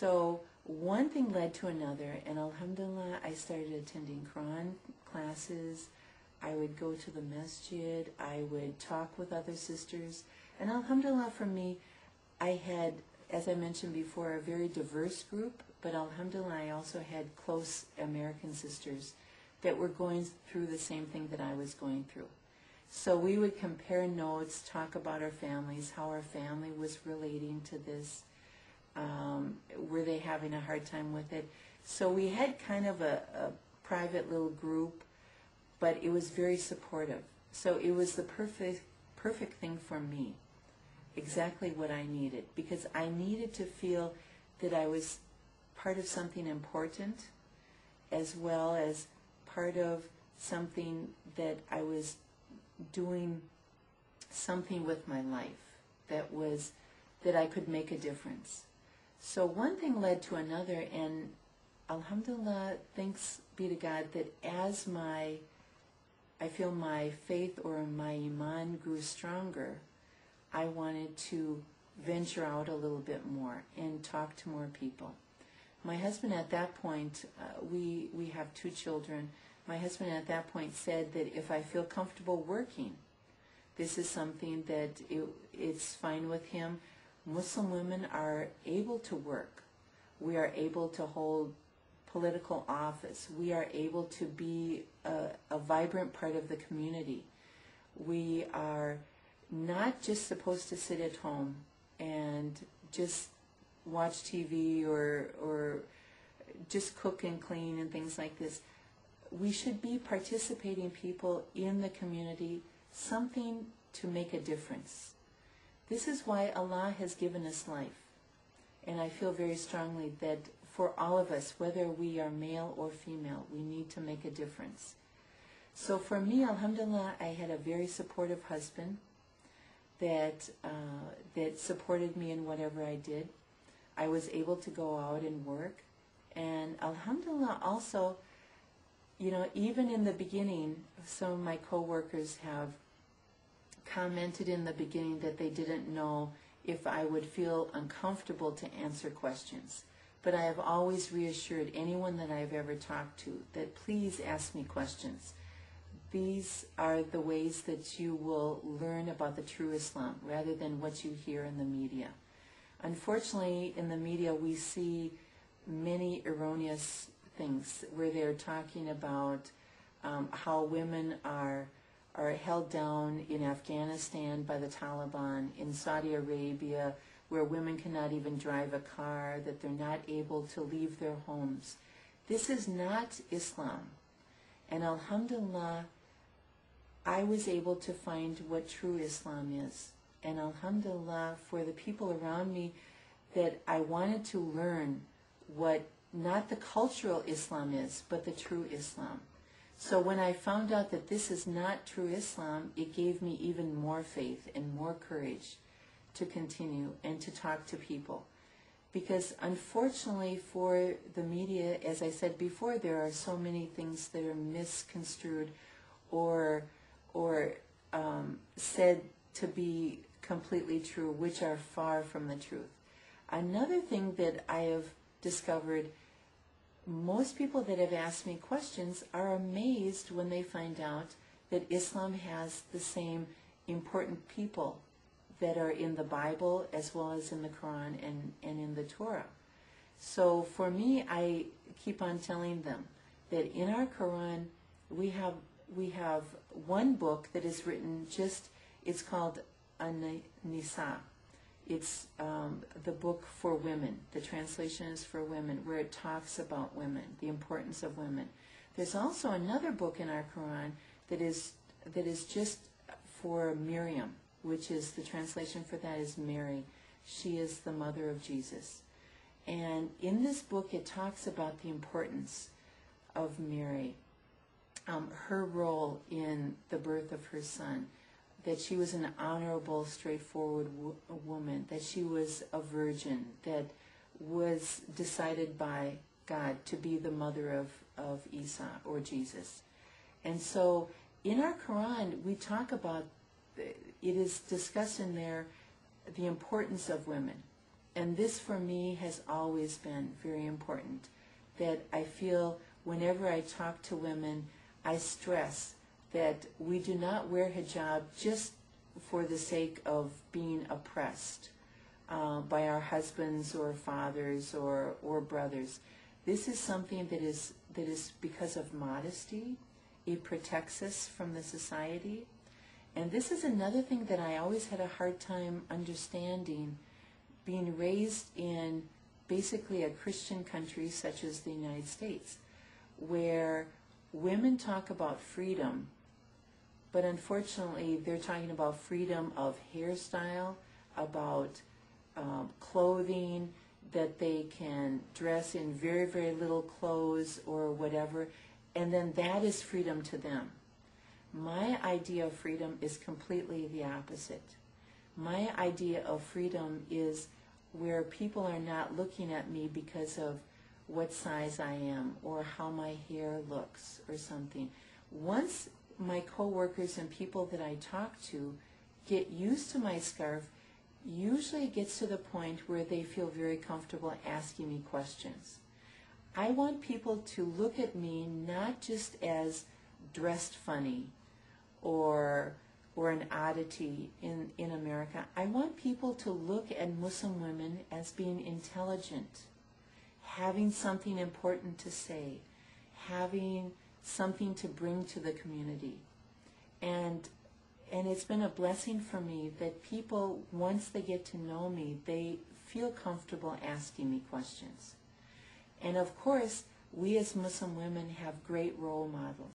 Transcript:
So one thing led to another, and alhamdulillah, I started attending Quran classes. I would go to the masjid. I would talk with other sisters. And alhamdulillah, for me, I had, as I mentioned before, a very diverse group, but alhamdulillah, I also had close American sisters that were going through the same thing that I was going through. So we would compare notes, talk about our families, how our family was relating to this. Were they having a hard time with it? So we had kind of a private little group, but it was very supportive. So it was the perfect thing for me, exactly what I needed, because I needed to feel that I was part of something important, as well as part of something that I was doing something with my life that I could make a difference. So one thing led to another, and alhamdulillah, thanks be to God, that as I feel my faith or my iman grew stronger, I wanted to venture out a little bit more and talk to more people. My husband at that point, we have 2 children. My husband at that point said that if I feel comfortable working, this is something that it's fine with him. Muslim women are able to work. We are able to hold political office. We are able to be a vibrant part of the community. We are not just supposed to sit at home and just watch TV or just cook and clean and things like this. We should be participating people in the community, something to make a difference. This is why Allah has given us life. And I feel very strongly that for all of us, whether we are male or female, we need to make a difference. So for me, alhamdulillah, I had a very supportive husband that supported me in whatever I did. I was able to go out and work. And alhamdulillah, also, even in the beginning, some of my co-workers have commented in the beginning that they didn't know if I would feel uncomfortable to answer questions. But I have always reassured anyone that I've ever talked to that please ask me questions. These are the ways that you will learn about the true Islam rather than what you hear in the media. Unfortunately, in the media we see many erroneous things where they're talking about how women are held down in Afghanistan by the Taliban, in Saudi Arabia, where women cannot even drive a car, that they're not able to leave their homes. This is not Islam. And alhamdulillah, I was able to find what true Islam is. And alhamdulillah, for the people around me, that I wanted to learn what not the cultural Islam is, but the true Islam. So when I found out that this is not true Islam, it gave me even more faith and more courage to continue and to talk to people. Because unfortunately for the media, as I said before, there are so many things that are misconstrued or said to be completely true, which are far from the truth. Another thing that I have discovered, most people that have asked me questions are amazed when they find out that Islam has the same important people that are in the Bible as well as in the Quran and in the Torah. So for me, I keep on telling them that in our Quran we have one book that is written it's called An-Nisa. It's the book for women. The translation is for women, where it talks about women, the importance of women. There's also another book in our Quran that is just for Miriam, which is, the translation for that is Mary. She is the mother of Jesus. And in this book it talks about the importance of Mary, her role in the birth of her son, that she was an honorable, straightforward woman, that she was a virgin, that was decided by God to be the mother of Isa, or Jesus. And so in our Quran, we talk about, it is discussed in there, the importance of women. And this for me has always been very important, that I feel whenever I talk to women, I stress that we do not wear hijab just for the sake of being oppressed by our husbands or fathers or brothers. This is something that is because of modesty. It protects us from the society. And this is another thing that I always had a hard time understanding, being raised in basically a Christian country such as the United States, where women talk about freedom, but unfortunately they're talking about freedom of hairstyle, about clothing, that they can dress in very, very little clothes or whatever, and then that is freedom to them. My idea of freedom is completely the opposite. My idea of freedom is where people are not looking at me because of what size I am or how my hair looks or something. Once my coworkers and people that I talk to get used to my scarf, usually it gets to the point where they feel very comfortable asking me questions. I want people to look at me not just as dressed funny or an oddity in America. I want people to look at Muslim women as being intelligent, having something important to say, having something to bring to the community. And it's been a blessing for me that people, once they get to know me, they feel comfortable asking me questions. And of course, we as Muslim women have great role models.